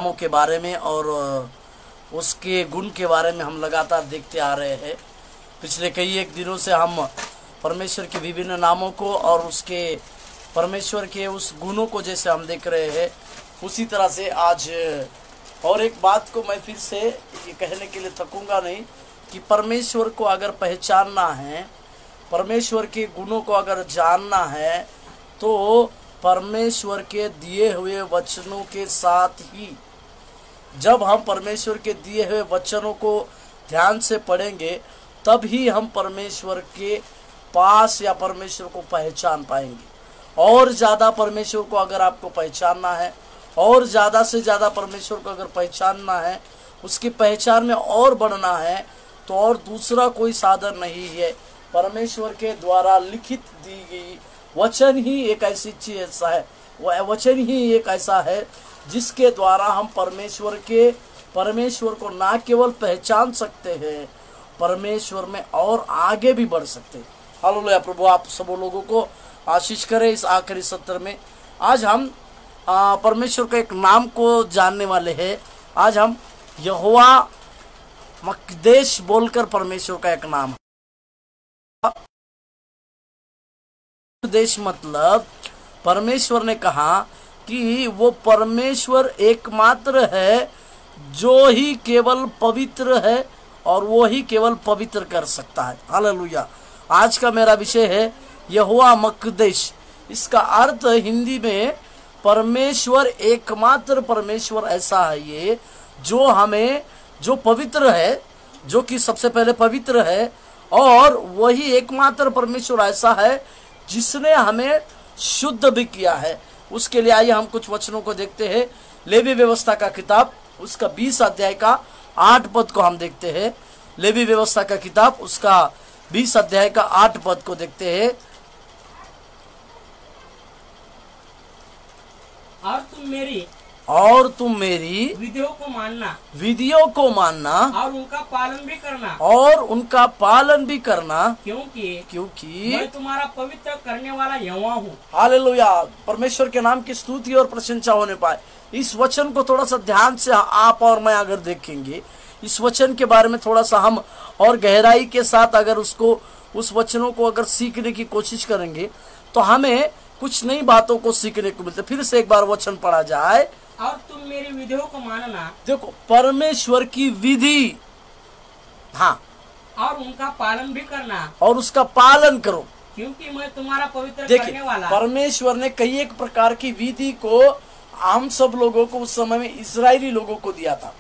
नामों के बारे में और उसके गुण के बारे में हम लगातार देखते आ रहे हैं। पिछले कई एक दिनों से हम परमेश्वर के विभिन्न नामों को और उसके परमेश्वर के उस गुणों को जैसे हम देख रहे हैं, उसी तरह से आज और एक बात को मैं फिर से ये कहने के लिए थकूंगा नहीं कि परमेश्वर को अगर पहचानना है, परमेश्वर के गुणों को अगर जानना है, तो परमेश्वर के दिए हुए वचनों के साथ ही, जब हम परमेश्वर के दिए हुए वचनों को ध्यान से पढ़ेंगे, तब ही हम परमेश्वर के पास या परमेश्वर को पहचान पाएंगे। और ज़्यादा परमेश्वर को अगर आपको पहचानना है, और ज़्यादा से ज़्यादा परमेश्वर को अगर पहचानना है, उसकी पहचान में और बढ़ना है, तो और दूसरा कोई साधन नहीं है। परमेश्वर के द्वारा लिखित दी गई वचन ही एक ऐसी चीज ऐसा है, वह वचन ही एक ऐसा है जिसके द्वारा हम परमेश्वर को ना केवल पहचान सकते हैं, परमेश्वर में और आगे भी बढ़ सकते हैं। हालेलुया। प्रभु आप सब लोगों को आशीष करे। इस आखिरी सत्र में आज हम परमेश्वर के एक नाम को जानने वाले हैं। आज हम यहोवा मकदेश बोलकर परमेश्वर का एक नाम, मकदेश मतलब परमेश्वर ने कहा कि वो परमेश्वर एकमात्र है जो ही केवल पवित्र है और वो ही केवल पवित्र कर सकता है। हालेलुया। आज का मेरा विषय है यहोवा मकदेश। इसका अर्थ हिंदी में परमेश्वर, एकमात्र परमेश्वर ऐसा है ये जो पवित्र है, जो कि सबसे पहले पवित्र है, और वही एकमात्र परमेश्वर ऐसा है जिसने हमें शुद्ध भी किया है। उसके लिए आइए हम कुछ वचनों को देखते हैं। लेवी व्यवस्था का किताब उसका 20 अध्याय का 8 पद को हम देखते हैं। लेवी व्यवस्था का किताब उसका 20 अध्याय का 8 पद को देखते हैं। और तुम मेरी विधियों को मानना और उनका पालन भी करना क्योंकि मैं तुम्हारा पवित्र करने वाला यहोवा हूँ। हालेलुया। परमेश्वर के नाम की स्तुति और प्रशंसा होने पाए। इस वचन को थोड़ा सा ध्यान से आप और मैं अगर देखेंगे, इस वचन के बारे में थोड़ा सा हम और गहराई के साथ अगर उस वचनों को अगर सीखने की कोशिश करेंगे, तो हमें कुछ नई बातों को सीखने को मिलते। फिर से एक बार वचन पढ़ा जाए। और तुम मेरी विधियों को मानना। देखो, परमेश्वर की विधि, हाँ, और उनका पालन भी करना, और उसका पालन करो, क्योंकि मैं तुम्हारा पवित्र करने वाला। परमेश्वर ने कई एक प्रकार की विधि को हम सब लोगों को उस समय में इस्राएली लोगों को दिया था,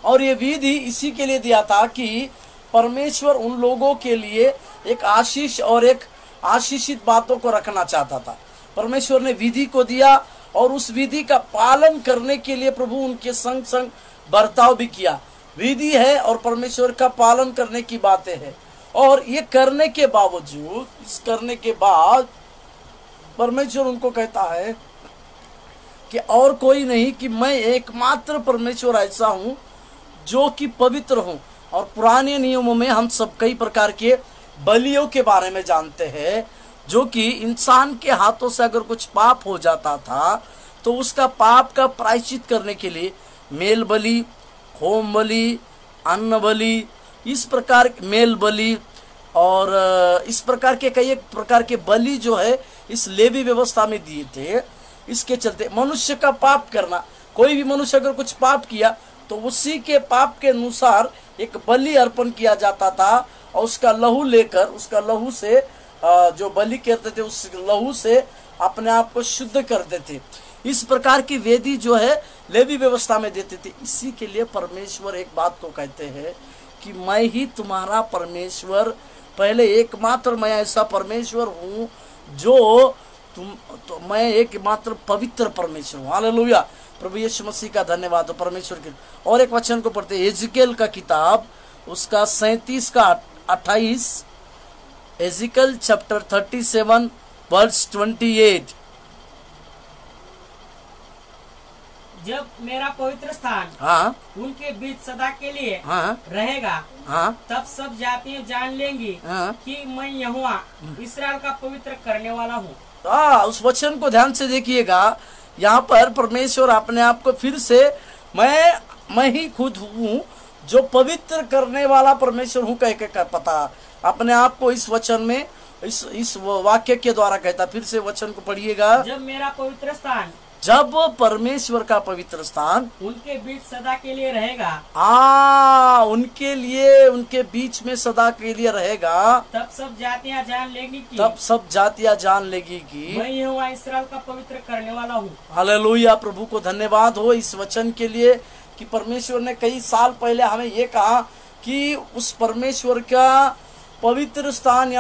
और ये विधि इसी के लिए दिया था कि परमेश्वर उन लोगों के लिए एक आशीष और एक आशीषित बातों को रखना चाहता था। परमेश्वर ने विधि को दिया और उस विधि का पालन करने के लिए प्रभु उनके संग संग बर्ताव भी किया। विधि है और परमेश्वर का पालन करने की बातें हैं, और ये करने के बावजूद, इस करने के बाद परमेश्वर उनको कहता है कि और कोई नहीं, कि मैं एकमात्र परमेश्वर ऐसा हूं जो कि पवित्र हूं। और पुराने नियमों में हम सब कई प्रकार के बलियों के बारे में जानते हैं, जो कि इंसान के हाथों से अगर कुछ पाप हो जाता था, तो उसका पाप का प्रायश्चित करने के लिए मेल बलि, होम बलि, अन्न बलि, इस प्रकार मेल बलि और इस प्रकार के कई एक प्रकार के बलि जो है इस लेवी व्यवस्था में दिए थे। इसके चलते मनुष्य का पाप करना, कोई भी मनुष्य अगर कुछ पाप किया तो उसी के पाप के अनुसार एक बलि अर्पण किया जाता था, और उसका लहू लेकर, उसका लहू से जो बलि करते थे, उस लहू से अपने आप को शुद्ध करते थे। इस प्रकार की वेदी जो है लेवी व्यवस्था में देते थे। इसी के लिए परमेश्वर एक बात को कहते हैं कि मैं ही तुम्हारा परमेश्वर, पहले एकमात्र मैं ऐसा परमेश्वर हूँ जो मैं एकमात्र पवित्र परमेश्वर हूँ। हालेलुया। प्रभु यीशु मसीह का धन्यवाद हो परमेश्वर के। और एक वचन को पढ़ते हैं, एजिकेल का किताब उसका 37 का 28, एजिकल चैप्टर 37 वर्स 28। जब मेरा पवित्र स्थान हाँ उनके बीच सदा के लिए हाँ रहेगा, हाँ तब सब जातियां जान लेंगी हाँ कि मैं यहोवा इस्राएल का पवित्र करने वाला हूँ। उस वचन को ध्यान से देखिएगा यहाँ पर परमेश्वर अपने आप को फिर से मैं ही खुद हूँ जो पवित्र करने वाला परमेश्वर हूँ कह के पता अपने आप को इस वचन में इस वाक्य के द्वारा कहता। फिर से वचन को पढ़िएगा। जब मेरा पवित्र स्थान, जब परमेश्वर का पवित्र स्थान उनके बीच सदा के लिए रहेगा, उनके लिए उनके बीच में सदा के लिए रहेगा, तब सब जातियां जान लेगी कि मैं यहोवा इस्राएल का पवित्र करने वाला हूँ। हालेलुया। प्रभु को धन्यवाद हो इस वचन के लिए कि परमेश्वर ने कई साल पहले हमें ये कहा कि उस परमेश्वर का पवित्र स्थान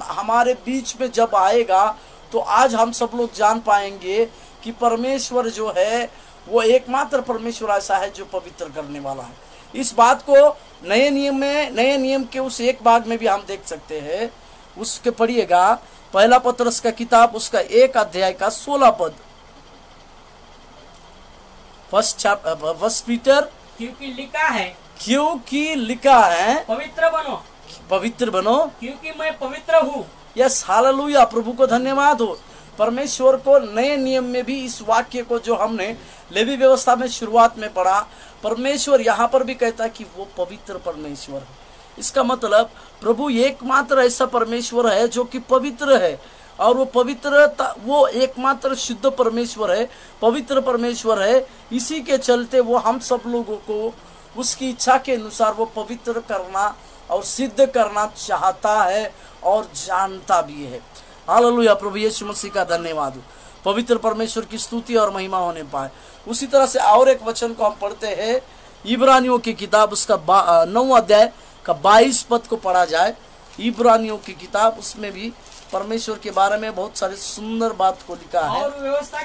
हमारे बीच में जब आएगा तो आज हम सब लोग जान पाएंगे कि परमेश्वर जो है वो एकमात्र परमेश्वर ऐसा है जो पवित्र करने वाला है। इस बात को नए नियम के उस एक भाग में भी हम देख सकते हैं। उसके पढ़िएगा पहला पत्रस का किताब उसका 1 अध्याय का 16 पद। फर्स्ट पीटर, क्योंकि लिखा है पवित्र बनो क्योंकि मैं पवित्र हूँ। Yes, hallelujah. प्रभु को धन्यवाद हो। परमेश्वर को नए नियम में भी इस वाक्य को जो हमने लेवी व्यवस्था में शुरुआत में पढ़ा, परमेश्वर यहाँ पर भी कहता है कि वो पवित्र परमेश्वर है। इसका मतलब प्रभु एकमात्र ऐसा परमेश्वर है जो कि पवित्र है और वो एकमात्र शुद्ध परमेश्वर है, पवित्र परमेश्वर है। इसी के चलते वो हम सब लोगों को उसकी इच्छा के अनुसार वो पवित्र करना और सिद्ध करना चाहता है और जानता भी है। हालेलुया। प्रभु यीशु मसीह का धन्यवाद हो। पवित्र परमेश्वर की स्तुति और महिमा होने पाए। उसी तरह से और एक वचन को हम पढ़ते हैं, इब्रानियों की किताब उसका 9 अध्याय का 22 पद को पढ़ा जाए। इब्रानियों की किताब, उसमें भी परमेश्वर के बारे में बहुत सारी सुंदर बात को लिखा है। और व्यवस्था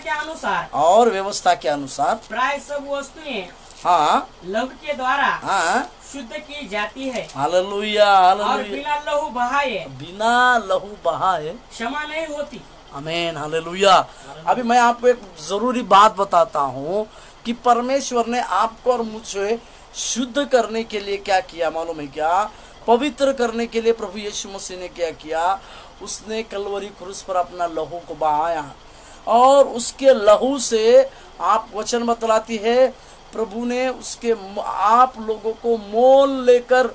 के अनुसार प्राय सब वस्तुएं लहू के द्वारा शुद्ध की जाती है। हालेलुया। और बिना लहू बहाए क्षमा नहीं होती। आमीन। हालेलुया। अभी मैं आपको एक जरूरी बात बताता हूँ कि परमेश्वर ने आपको और मुझे शुद्ध करने के लिए क्या किया मालूम है क्या? पवित्र करने के लिए प्रभु यीशु मसीह ने क्या किया? उसने कलवरी क्रूस पर अपना लहू को बहाया और उसके लहू से आप वचन बतलाती है प्रभु ने उसके आप लोगों को मोल लेकर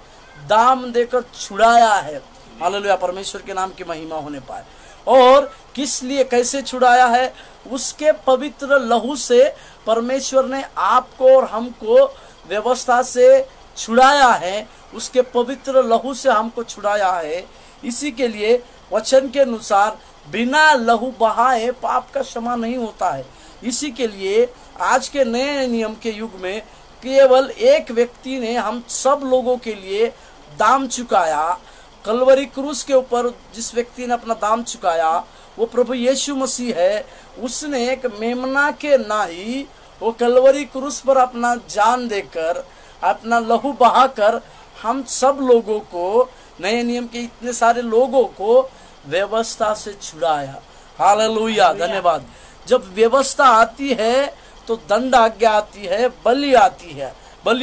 दाम देकर छुड़ाया है। हालेलुया। परमेश्वर के नाम की महिमा होने पाए। और किस लिए, कैसे छुड़ाया है? उसके पवित्र लहू से परमेश्वर ने आपको और हमको व्यवस्था से छुड़ाया है। उसके पवित्र लहू से हमको छुड़ाया है। इसी के लिए वचन के अनुसार बिना लहू बहाए पाप का क्षमा नहीं होता है। इसी के लिए आज के नए नियम के युग में केवल एक व्यक्ति ने हम सब लोगों के लिए दाम चुकाया। कलवरी क्रूस के ऊपर जिस व्यक्ति ने अपना दाम चुकाया वो प्रभु यीशु मसीह है। उसने एक मेमना के नाई वो कलवरी क्रूस पर अपना जान देकर अपना लहू बहाकर हम सब लोगों को, नए नियम के इतने सारे लोगों को व्यवस्था से छुड़ाया। हालेलुया। धन्यवाद। जब व्यवस्था आती है तो दंड आज्ञा आती है, बलि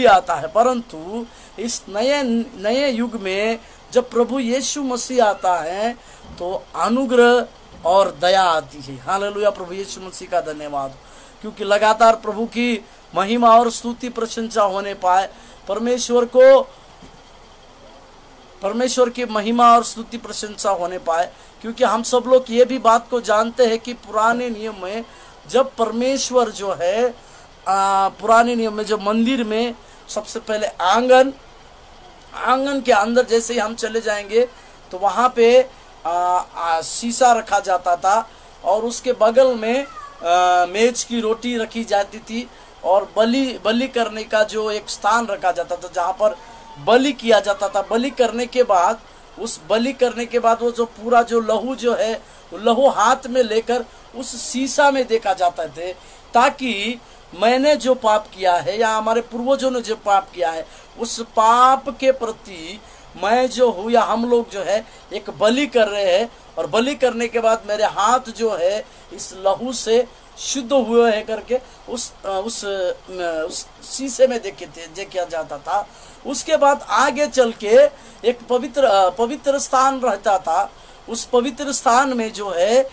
आता है। परंतु इस नए युग में जब प्रभु यीशु मसीह आता है तो अनुग्रह और दया आती है। हालेलुया। प्रभु यीशु मसीह का धन्यवाद, क्योंकि लगातार प्रभु की महिमा और स्तुति प्रशंसा होने पाए। परमेश्वर की महिमा और स्तुति प्रशंसा होने पाए, क्योंकि हम सब लोग ये भी बात को जानते हैं कि पुराने नियम में जब परमेश्वर जो है पुराने नियम में जो मंदिर में सबसे पहले आंगन के अंदर जैसे ही हम चले जाएंगे तो वहाँ पे शीशा रखा जाता था और उसके बगल में मेज की रोटी रखी जाती थी और बलि करने का जो एक स्थान रखा जाता था जहाँ पर बलि किया जाता था। बलि करने के बाद वो जो पूरा जो लहू जो है वो लहू हाथ में लेकर उस शीशा में देखा जाता थे, ताकि मैंने जो पाप किया है या हमारे पूर्वजों ने जो पाप किया है उस पाप के प्रति मैं जो हूँ या हम लोग जो है एक बलि कर रहे हैं और बलि करने के बाद मेरे हाथ जो है इस लहू से शुद्ध हुए हैं करके उस शीशे में देखा जाता था। उसके बाद आगे चल के एक पवित्र स्थान रहता था। उस पवित्र स्थान में जो है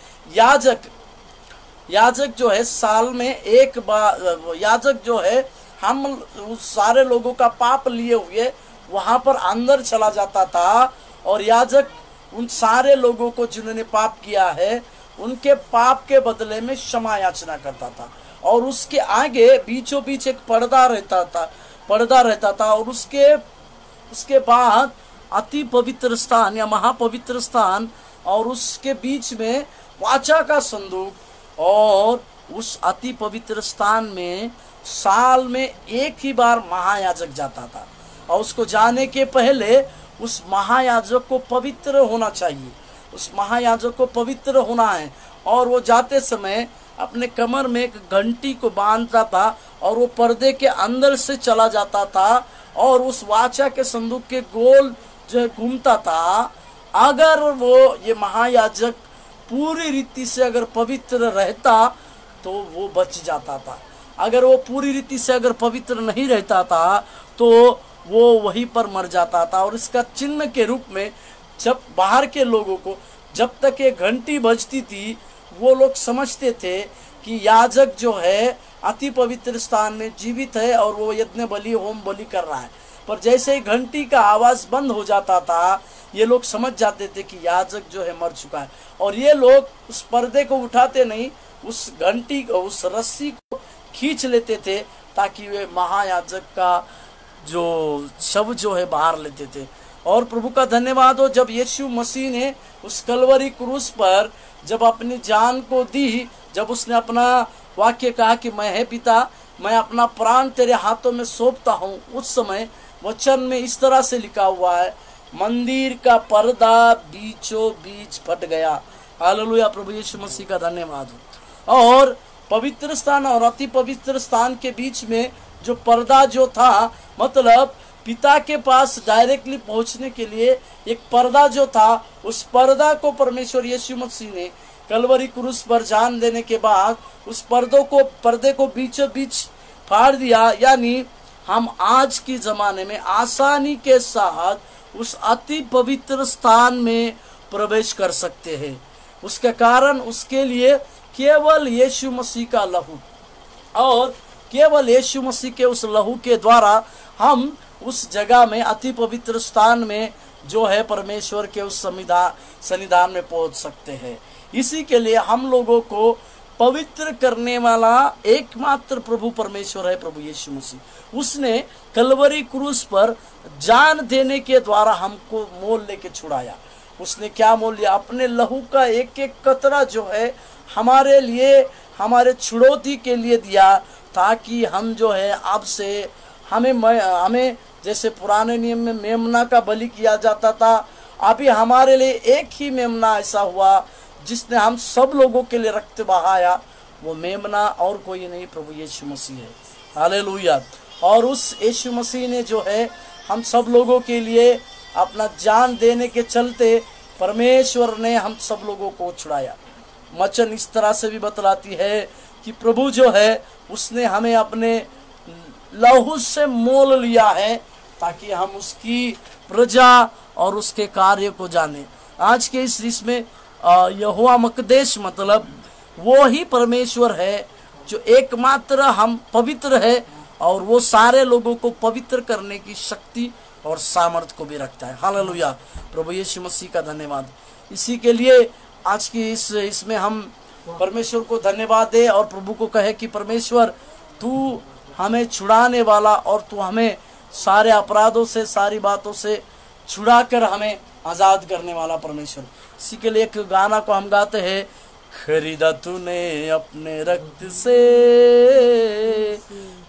याजक जो है साल में एक बार, याजक जो है हम उस सारे लोगों का पाप लिए हुए वहां पर अंदर चला जाता था, और याजक उन सारे लोगों को जिन्होंने पाप किया है उनके पाप के बदले में क्षमा याचना करता था। और उसके आगे बीचों बीच एक पर्दा रहता था और उसके बाद अति पवित्र स्थान या महापवित्र स्थान, और उसके बीच में वाचा का संदूक, और उस अति पवित्र स्थान में साल में एक ही बार महायाजक जाता था। और उसको जाने के पहले उस महायाजक को पवित्र होना चाहिए, उस महायाजक को पवित्र होना है। और वो जाते समय अपने कमर में एक घंटी को बांधता था और वो पर्दे के अंदर से चला जाता था और उस वाचा के संदूक के गोल जो घूमता था। अगर वो ये महायाजक पूरी रीति से अगर पवित्र रहता तो वो बच जाता था, अगर वो पूरी रीति से अगर पवित्र नहीं रहता था तो वो वहीं पर मर जाता था। और इसका चिन्ह के रूप में जब बाहर के लोगों को जब तक ये घंटी बजती थी वो लोग समझते थे कि याजक जो है अति पवित्र स्थान में जीवित है और वो यज्ञ बलि होम बलि कर रहा है। पर जैसे ही घंटी का आवाज बंद हो जाता था ये लोग समझ जाते थे कि याजक जो है मर चुका है, और ये लोग उस पर्दे को उठाते नहीं, उस घंटी को, उस रस्सी को खींच लेते थे ताकि वे महायाजक का जो शव जो है बाहर लेते थे। और प्रभु का धन्यवाद हो, जब यीशु मसीह ने उस कलवरी क्रूस पर जब अपनी जान को दी, जब उसने अपना वाक्य कहा कि मैं है पिता, मैं अपना प्राण तेरे हाथों में सौंपता हूँ, उस समय वचन में इस तरह से लिखा हुआ है, मंदिर का पर्दा बीचों बीच फट गया। हालेलुया, प्रभु यीशु मसीह का धन्यवाद हो। और पवित्र स्थान और अति पवित्र स्थान के बीच में जो पर्दा जो था, मतलब पिता के पास डायरेक्टली पहुंचने के लिए एक पर्दा जो था, उस पर्दा को परमेश्वर यीशु मसीह ने कलवरी क्रूस पर जान देने के बाद उस पर्दे को बीचों बीच फाड़ दिया। यानी हम आज के जमाने में आसानी के साथ उस अति पवित्र स्थान में प्रवेश कर सकते हैं। उसके कारण उसके लिए केवल यीशु मसीह का लहू, और केवल यीशु मसीह के उस लहू के द्वारा हम उस जगह में अति पवित्र स्थान में जो है परमेश्वर के उस सन्निधान में पहुंच सकते हैं। इसी के लिए हम लोगों को पवित्र करने वाला एकमात्र प्रभु परमेश्वर है, प्रभु यीशु मसीह। उसने कलवरी क्रूस पर जान देने के द्वारा हमको मोल लेके छुड़ाया। उसने क्या मोल लिया? अपने लहू का एक एक कतरा जो है हमारे लिए, हमारे छुड़ौती के लिए दिया, ताकि हम जो है अब से हमें जैसे पुराने नियम में मेमना का बलि किया जाता था, अभी हमारे लिए एक ही मेमना ऐसा हुआ जिसने हम सब लोगों के लिए रक्त बहाया। वो मेमना और कोई नहीं, प्रभु यीशु मसीह है। हालेलुया। और उस यीशु मसीह ने जो है हम सब लोगों के लिए अपना जान देने के चलते परमेश्वर ने हम सब लोगों को छुड़ाया। वचन इस तरह से भी बतलाती है कि प्रभु जो है उसने हमें अपने लहू से मोल लिया है ताकि हम उसकी प्रजा और उसके कार्य को जाने। आज के इस रीस में यहोवा मकदेश मतलब वो ही परमेश्वर है जो एकमात्र हम पवित्र है, और वो सारे लोगों को पवित्र करने की शक्ति और सामर्थ को भी रखता है। हालेलुया, प्रभु यीशु मसीह का धन्यवाद। इसी के लिए आज की इसमें हम परमेश्वर को धन्यवाद दे और प्रभु को कहे कि परमेश्वर तू हमें छुड़ाने वाला और तू हमें सारे अपराधों से, सारी बातों से छुड़ा कर हमें आजाद करने वाला परमेश्वर। इसी के लिए एक गाना को हम गाते हैं, खरीदा तूने अपने रक्त से,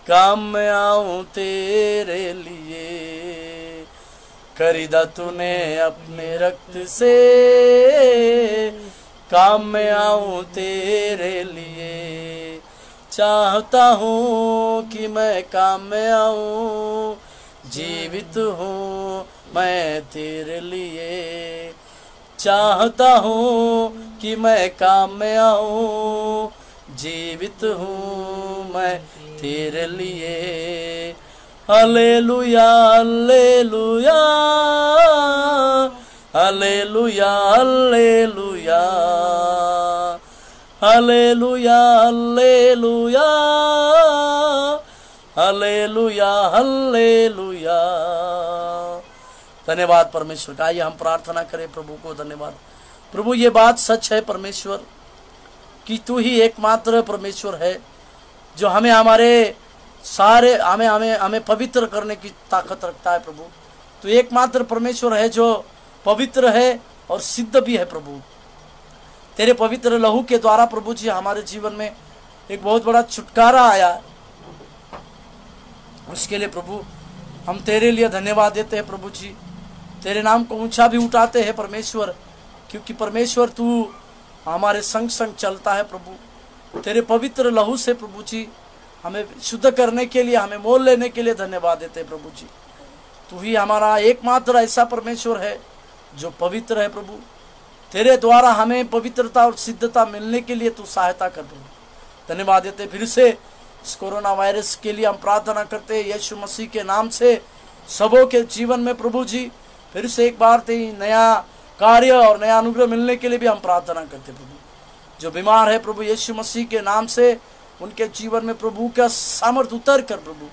काम में आऊं तेरे लिए। खरीदा तूने अपने रक्त से, काम में आऊं तेरे लिए। चाहता हूँ कि मैं काम में आऊं, जीवित हूँ मैं तेरे लिए। चाहता हूँ कि मैं काम में आऊं, जीवित हूँ मैं तेरे लिए। Hallelujah hallelujah hallelujah hallelujah hallelujah hallelujah hallelujah hallelujah. धन्यवाद परमेश्वर का। आइए हम प्रार्थना करें प्रभु को। धन्यवाद प्रभु, ये बात सच है परमेश्वर कि तू ही एकमात्र परमेश्वर है जो हमें हमारे सारे हमें हमें हमें पवित्र करने की ताकत रखता है। प्रभु तू एकमात्र परमेश्वर है जो पवित्र है और सिद्ध भी है। प्रभु तेरे पवित्र लहू के द्वारा प्रभु जी हमारे जीवन में एक बहुत बड़ा छुटकारा आया। उसके लिए प्रभु हम तेरे लिए धन्यवाद देते हैं। प्रभु जी तेरे नाम को ऊंचा भी उठाते हैं परमेश्वर, क्योंकि परमेश्वर तू हमारे संग संग चलता है। प्रभु तेरे पवित्र लहू से प्रभु जी हमें शुद्ध करने के लिए, हमें मोल लेने के लिए धन्यवाद देते हैं। प्रभु जी तू ही हमारा एकमात्र ऐसा परमेश्वर है जो पवित्र है। प्रभु तेरे द्वारा हमें पवित्रता और सिद्धता मिलने के लिए तू सहायता कर। प्रभु धन्यवाद देते फिर से इस कोरोना वायरस के लिए हम प्रार्थना करते हैं यीशु मसीह के नाम से। सबों के जीवन में प्रभु जी फिर से एक बार तेरी नया कार्य और नया अनुग्रह मिलने के लिए भी हम प्रार्थना करते। प्रभु जो बीमार है प्रभु यीशु मसीह के नाम से उनके जीवन में प्रभु का सामर्थ उतर कर प्रभु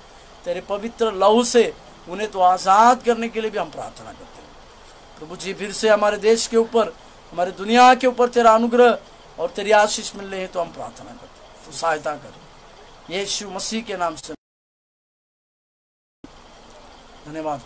तेरे पवित्र लहू से उन्हें तो आज़ाद करने के लिए भी हम प्रार्थना करते हैं। प्रभु जी फिर से हमारे देश के ऊपर, हमारे दुनिया के ऊपर तेरा अनुग्रह और तेरी आशीष मिल रही है तो हम प्रार्थना करते हैं, तो सहायता कर यीशु मसीह के नाम से। धन्यवाद।